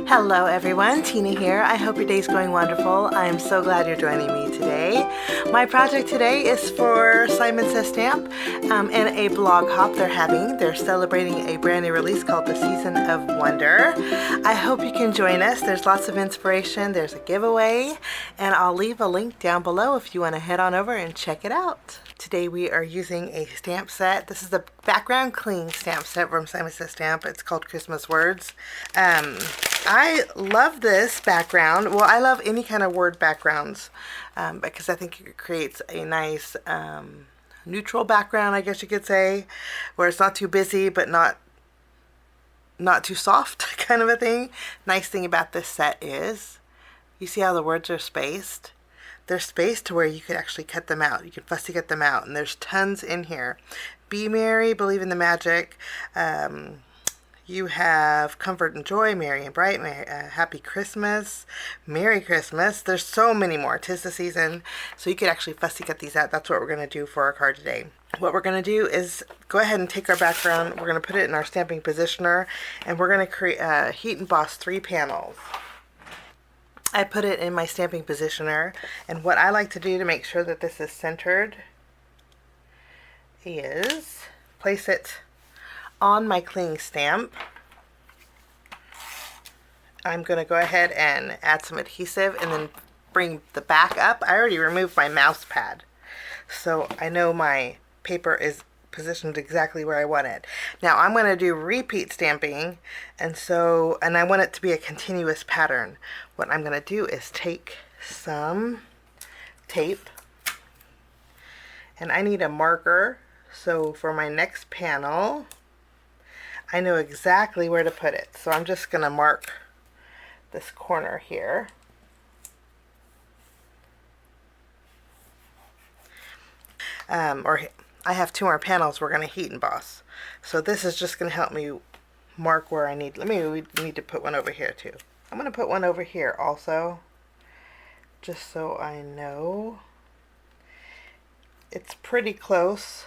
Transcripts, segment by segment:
Hello everyone, Tina here. I hope your day's going wonderful. I'm so glad you're joining me today. My project today is for Simon Says Stamp and a blog hop they're celebrating a brand new release called The Season of Wonder. I hope you can join us. There's lots of inspiration, there's a giveaway, and I'll leave a link down below if you want to head on over and check it out. Today we are using a stamp set. This is the background clean stamp set from Simon Says Stamp. It's called Christmas Words. I love this background. Well, I love any kind of word backgrounds because I think it creates a nice neutral background, I guess you could say, where it's not too busy but not too soft kind of a thing. Nice thing about this set is you see how the words are spaced? They're spaced to where you could actually cut them out. You can fussy cut them out, and there's tons in here. Be merry, believe in the magic. You have comfort and joy, merry and bright, happy Christmas, Merry Christmas. There's so many more. 'Tis the season. So you could actually fussy cut these out. That's what we're going to do for our card today. What we're going to do is go ahead and take our background. We're going to put it in our stamping positioner, and we're going to create heat emboss 3 panels. I put it in my stamping positioner, and what I like to do to make sure that this is centered is place it on my cling stamp. I'm going to go ahead and add some adhesive and then bring the back up. I already removed my mouse pad, so I know my paper is positioned exactly where I want it. Now I'm going to do repeat stamping, and I want it to be a continuous pattern. What I'm going to do is take some tape, and I need a marker, so for my next panel I know exactly where to put it. So I'm just going to mark this corner here. I have 2 more panels we're going to heat emboss. So this is just going to help me mark where I need. We need to put one over here too. I'm going to put one over here also, just so I know. It's pretty close.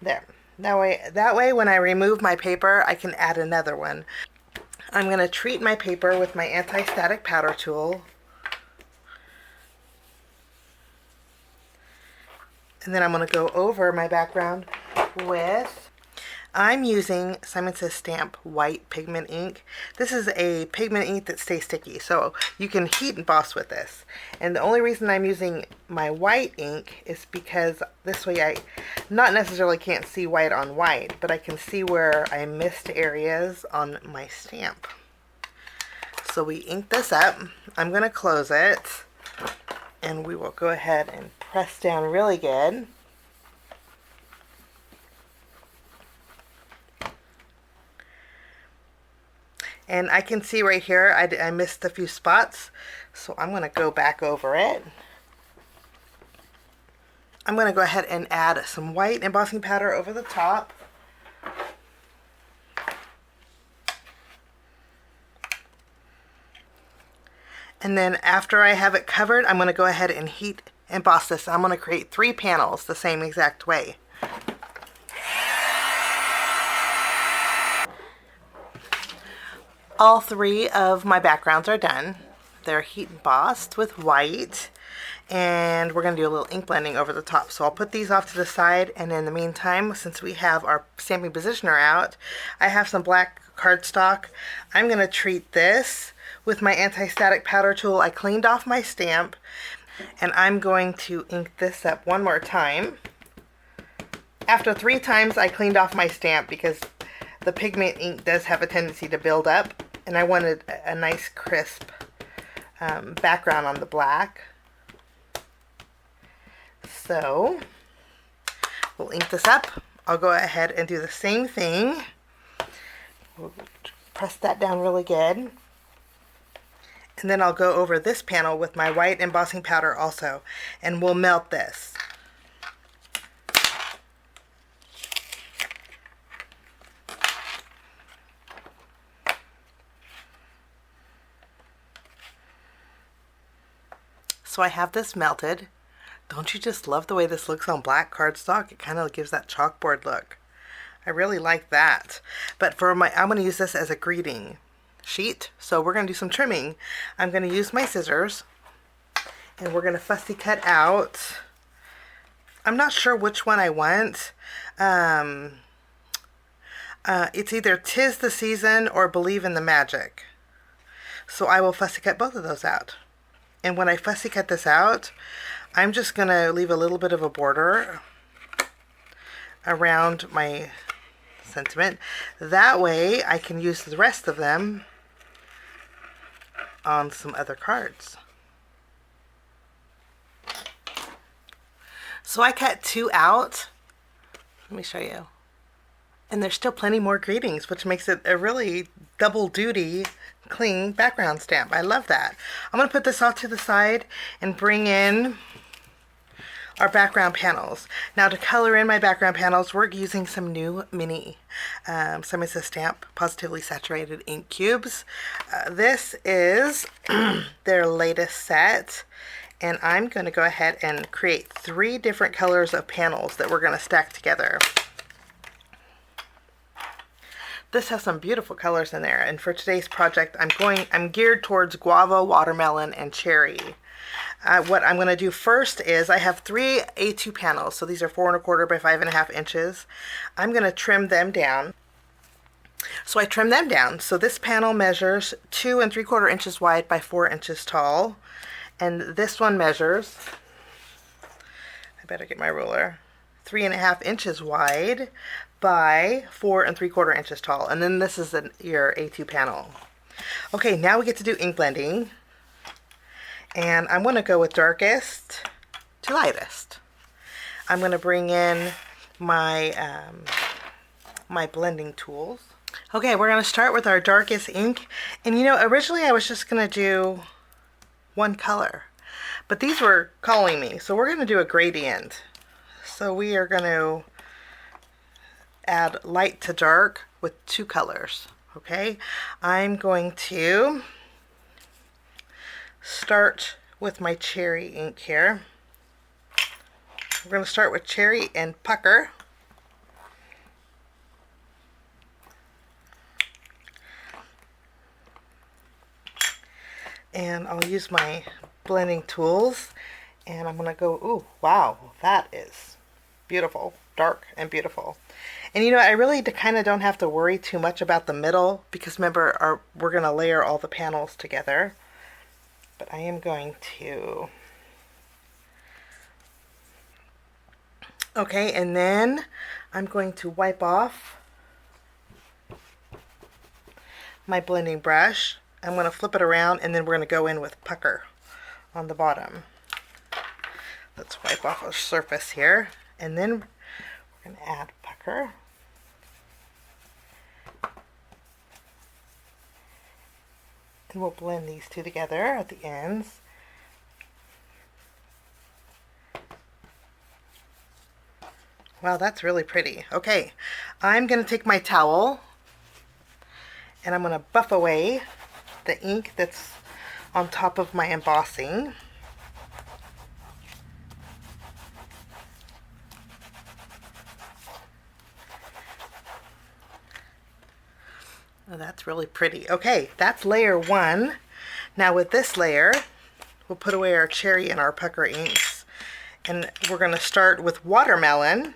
There. That way when I remove my paper, I can add another one. I'm going to treat my paper with my anti-static powder tool. And then I'm going to go over my background with, I'm using Simon Says Stamp white pigment ink. This is a pigment ink that stays sticky, so you can heat emboss with this. And the only reason I'm using my white ink is because this way I not necessarily can't see white on white, but I can see where I missed areas on my stamp. So we ink this up. I'm going to close it, and we will go ahead and press down really good. And I can see right here I missed a few spots, so I'm going to go back over it. I'm going to go ahead and add some white embossing powder over the top. And then after I have it covered, I'm going to go ahead and heat emboss this. I'm going to create 3 panels the same exact way. All 3 of my backgrounds are done. They're heat embossed with white, and we're going to do a little ink blending over the top. So I'll put these off to the side, and in the meantime, since we have our stamping positioner out, I have some black cardstock. I'm going to treat this with my anti-static powder tool. I cleaned off my stamp, and I'm going to ink this up one more time. After 3 times I cleaned off my stamp because the pigment ink does have a tendency to build up, and I wanted a nice crisp background on the black. So we'll ink this up. I'll go ahead and do the same thing. We'll press that down really good. And then I'll go over this panel with my white embossing powder also, and we'll melt this. So I have this melted. Don't you just love the way this looks on black cardstock? It kind of gives that chalkboard look. I really like that. But for I'm going to use this as a greeting sheet. So we're going to do some trimming. I'm going to use my scissors and we're going to fussy cut out. I'm not sure which one I want. It's either 'Tis the Season or Believe in the Magic. So I will fussy cut both of those out. And when I fussy cut this out, I'm just going to leave a little bit of a border around my sentiment. That way I can use the rest of them on some other cards. So I cut 2 out. Let me show you. And there's still plenty more greetings, which makes it a really double duty clean background stamp. I love that. I'm going to put this off to the side and bring in our background panels. Now to color in my background panels, we're using some new mini Simon Says Stamp Positively Saturated ink cubes. This is their latest set. And I'm going to go ahead and create 3 different colors of panels that we're going to stack together. This has some beautiful colors in there, and for today's project I'm geared towards guava, watermelon, and cherry. What I'm going to do first is I have 3 A2 panels, so these are 4 1/4 by 5.5 inches. I'm going to trim them down. So I trim them down. So this panel measures 2 3/4 inches wide by 4 inches tall, and this one measures, I better get my ruler, 3.5 inches wide by 4 3/4 inches tall. And then this is your A2 panel. Okay, now we get to do ink blending. And I'm going to go with darkest to lightest. I'm going to bring in my, my blending tools. Okay, we're going to start with our darkest ink. And you know, originally I was just going to do one color. But these were calling me. So we're going to do a gradient. So we are going to add light to dark with 2 colors. Okay, I'm going to start with my cherry ink here. We're going to start with cherry and pucker. And I'll use my blending tools and I'm going to go, ooh, wow, that is beautiful, dark and beautiful. And you know, I really kind of don't have to worry too much about the middle because remember, we're going to layer all the panels together. But I am going to, okay, and then I'm going to wipe off my blending brush. I'm going to flip it around and then we're going to go in with pucker on the bottom. Let's wipe off our surface here and then we're going to add pucker. And we'll blend these 2 together at the ends. Wow, that's really pretty. Okay, I'm going to take my towel and I'm going to buff away the ink that's on top of my embossing. Oh, that's really pretty. Okay, that's layer 1. Now with this layer, we'll put away our cherry and our pucker inks. And we're going to start with watermelon.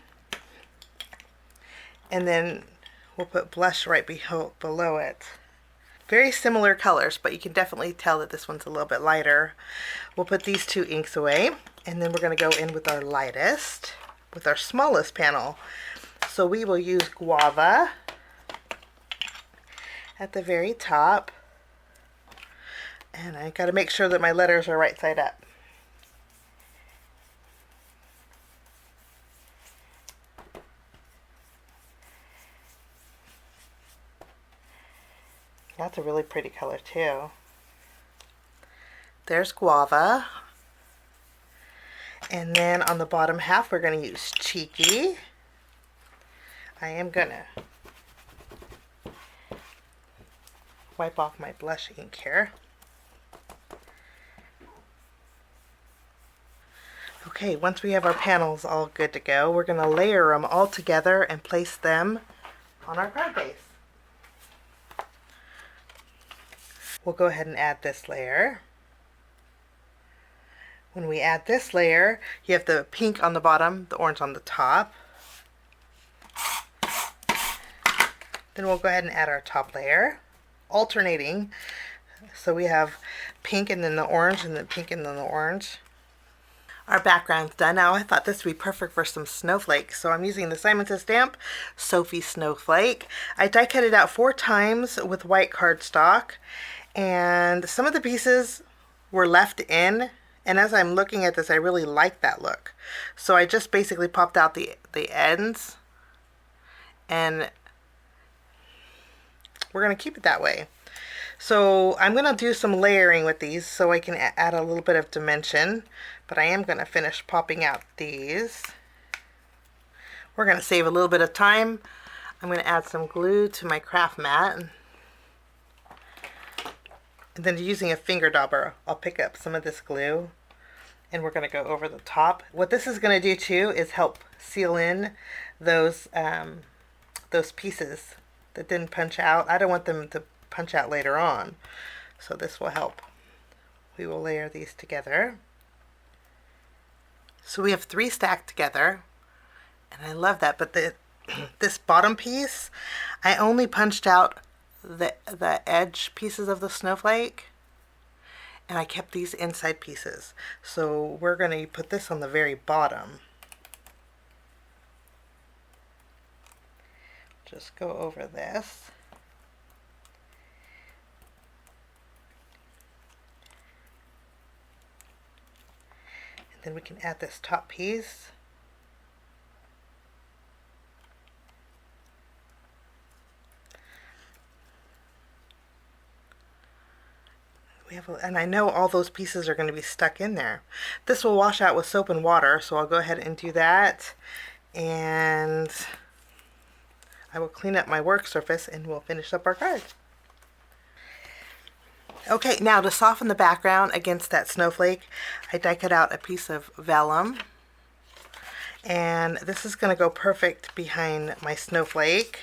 And then we'll put blush right below it. Very similar colors, but you can definitely tell that this one's a little bit lighter. We'll put these 2 inks away. And then we're going to go in with our lightest, with our smallest panel. So we will use guava at the very top, and I got to make sure that my letters are right side up. That's a really pretty color too. There's guava, and then on the bottom half we're going to use cheeky. I am going to wipe off my blush ink here. Okay, once we have our panels all good to go, we're going to layer them all together and place them on our card base. We'll go ahead and add this layer. When we add this layer, you have the pink on the bottom, the orange on the top. Then we'll go ahead and add our top layer, alternating. So we have pink and then the orange and then pink and then the orange. Our background's done now. I thought this would be perfect for some snowflakes. So I'm using the Simon Says stamp, Sophie Snowflake. I die cut it out 4 times with white cardstock. And some of the pieces were left in. And as I'm looking at this, I really like that look. So I just basically popped out the ends. And we're going to keep it that way. So I'm going to do some layering with these so I can add a little bit of dimension. But I am going to finish popping out these. We're going to save a little bit of time. I'm going to add some glue to my craft mat. And then using a finger dauber, I'll pick up some of this glue. And we're going to go over the top. What this is going to do too is help seal in those pieces that didn't punch out. I don't want them to punch out later on. So this will help. We will layer these together. So we have 3 stacked together, and I love that. But this bottom piece, I only punched out the edge pieces of the snowflake, and I kept these inside pieces. So we're going to put this on the very bottom. Just go over this. Then we can add this top piece. And I know all those pieces are going to be stuck in there. This will wash out with soap and water, so I'll go ahead and do that. And I will clean up my work surface and we'll finish up our card. Okay, now to soften the background against that snowflake, I die cut out a piece of vellum. And this is going to go perfect behind my snowflake.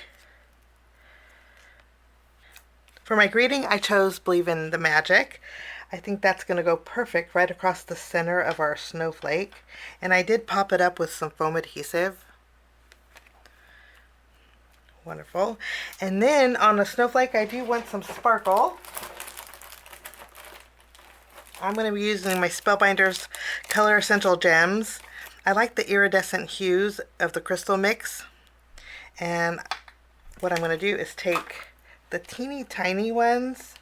For my greeting, I chose Believe in the Magic. I think that's going to go perfect right across the center of our snowflake. And I did pop it up with some foam adhesive. Wonderful. And then on the snowflake, I do want some sparkle. I'm going to be using my Spellbinders Color Essential Gems. I like the iridescent hues of the crystal mix. And what I'm going to do is take the teeny tiny ones,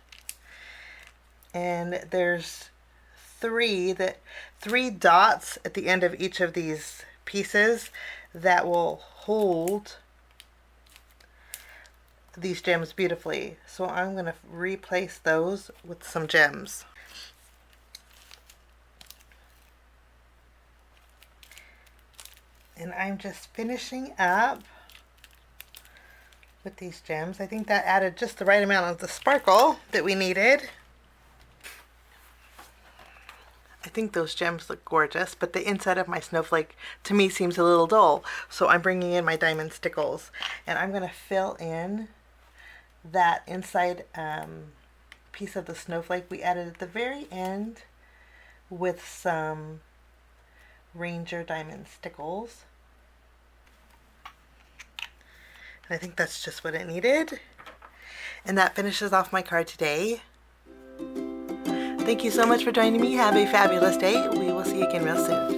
and there's 3 dots at the end of each of these pieces that will hold these gems beautifully. So I'm going to replace those with some gems. And I'm just finishing up with these gems. I think that added just the right amount of the sparkle that we needed. I think those gems look gorgeous, but the inside of my snowflake to me seems a little dull. So I'm bringing in my diamond stickles, and I'm going to fill in that inside piece of the snowflake we added at the very end with some Ranger diamond stickles. And I think that's just what it needed. And that finishes off my card today. Thank you so much for joining me. Have a fabulous day. We will see you again real soon.